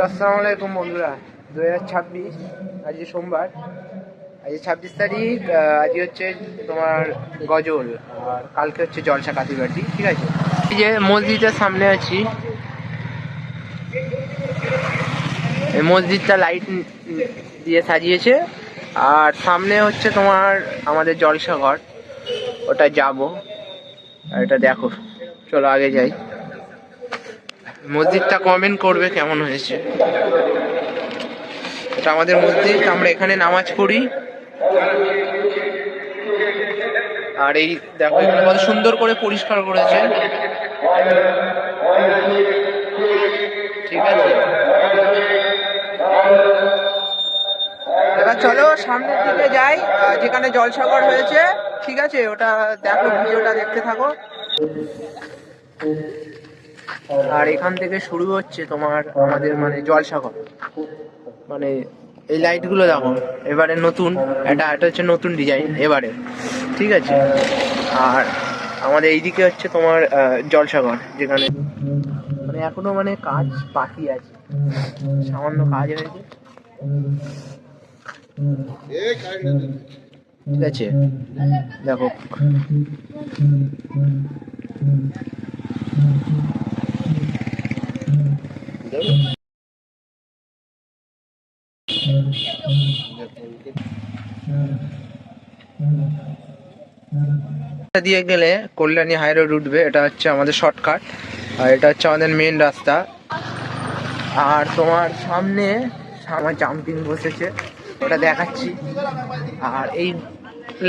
আসসালামু আলাইকুম বন্ধুরা। 2026 আজকে সোমবার, আজকে 26 তারিখ। আজকে হচ্ছে তোমার গজল, আর কালকে হচ্ছে জলসা কাতিবাটি। ঠিক আছে, এই যে মসজিদের সামনে আছি। এই মসজিদটা লাইট দিয়ে সাজিয়েছে, আর সামনে হচ্ছে তোমার আমাদের জলসা ঘর, ওটা যাব। আর এটা দেখো, চলো আগে যাই। মসজিদটা কমেন্ট করবে কেমন হয়েছে। এটা আমাদের মসজিদ, আমরা এখানে নামাজ পড়ি। আর এই দেখো এখানে কত সুন্দর করে পরিষ্কার করেছে। ঠিক আছে, এবার চলো সামনের দিকে যাই, যেখানে জলসাগর হয়েছে। ঠিক আছে, ওটা দেখো, ভিডিওটা দেখতে থাকো। আর এখান থেকে শুরু হচ্ছে তোমার আমাদের মানে জলসাগর। মানে এই লাইটগুলো দেখো, এবারে নতুন, এটা হচ্ছে নতুন ডিজাইন এবারে। ঠিক আছে, আর আমাদের এইদিকে হচ্ছে তোমার জলসাগর, যেখানে মানে এখনো মানে কাজ বাকি আছে, সামান্য কাজ হয়েছে। ঠিক আছে, দেখো দিয়ে গেলে কল্যাণী হাই রোড উঠবে, এটা হচ্ছে আমাদের শর্টকাট, আর এটা হচ্ছে আমাদের মেন রাস্তা। আর তোমার সামনে আমার জাম্পিং বসেছে, ওটা দেখাচ্ছি। আর এই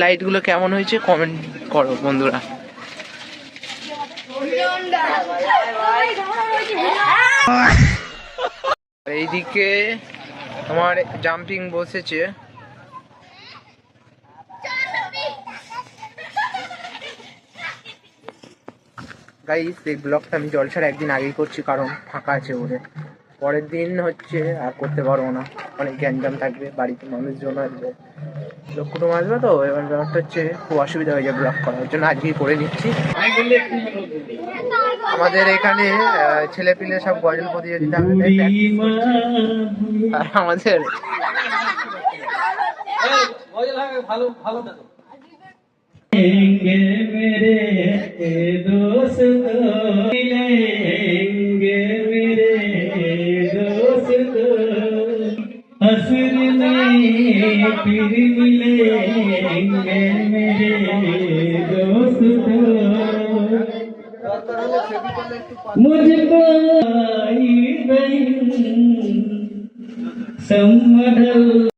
লাইটগুলো কেমন হয়েছে কমেন্ট করো বন্ধুরা। এইদিকে তোমার জাম্পিং বসেছে। গাইস, এই ব্লগটা আমি জলসার একদিন আগেই করছি, কারণ ফাঁকা আছে বলে। পরের দিন হচ্ছে আর করতে পারবো না, অনেক গ্যাঞ্জাম থাকবে, বাড়িতে মানুষজন আসবে, লোক কুটুম আসবে, তো এবার ব্যাপারটা হচ্ছে খুব অসুবিধা হয়ে যায় ব্লগ করার জন্য। আজকেই করে নিচ্ছি। আমাদের এখানে ছেলে পিলে সব গজল প্রতিযোগিতা আর আমাদের मेरे दोस्त मिलेंगे, मेरे दोस्त हस्र में फिर मिलेंगे, मेरे दोस्त मुझको आई बहन संभल।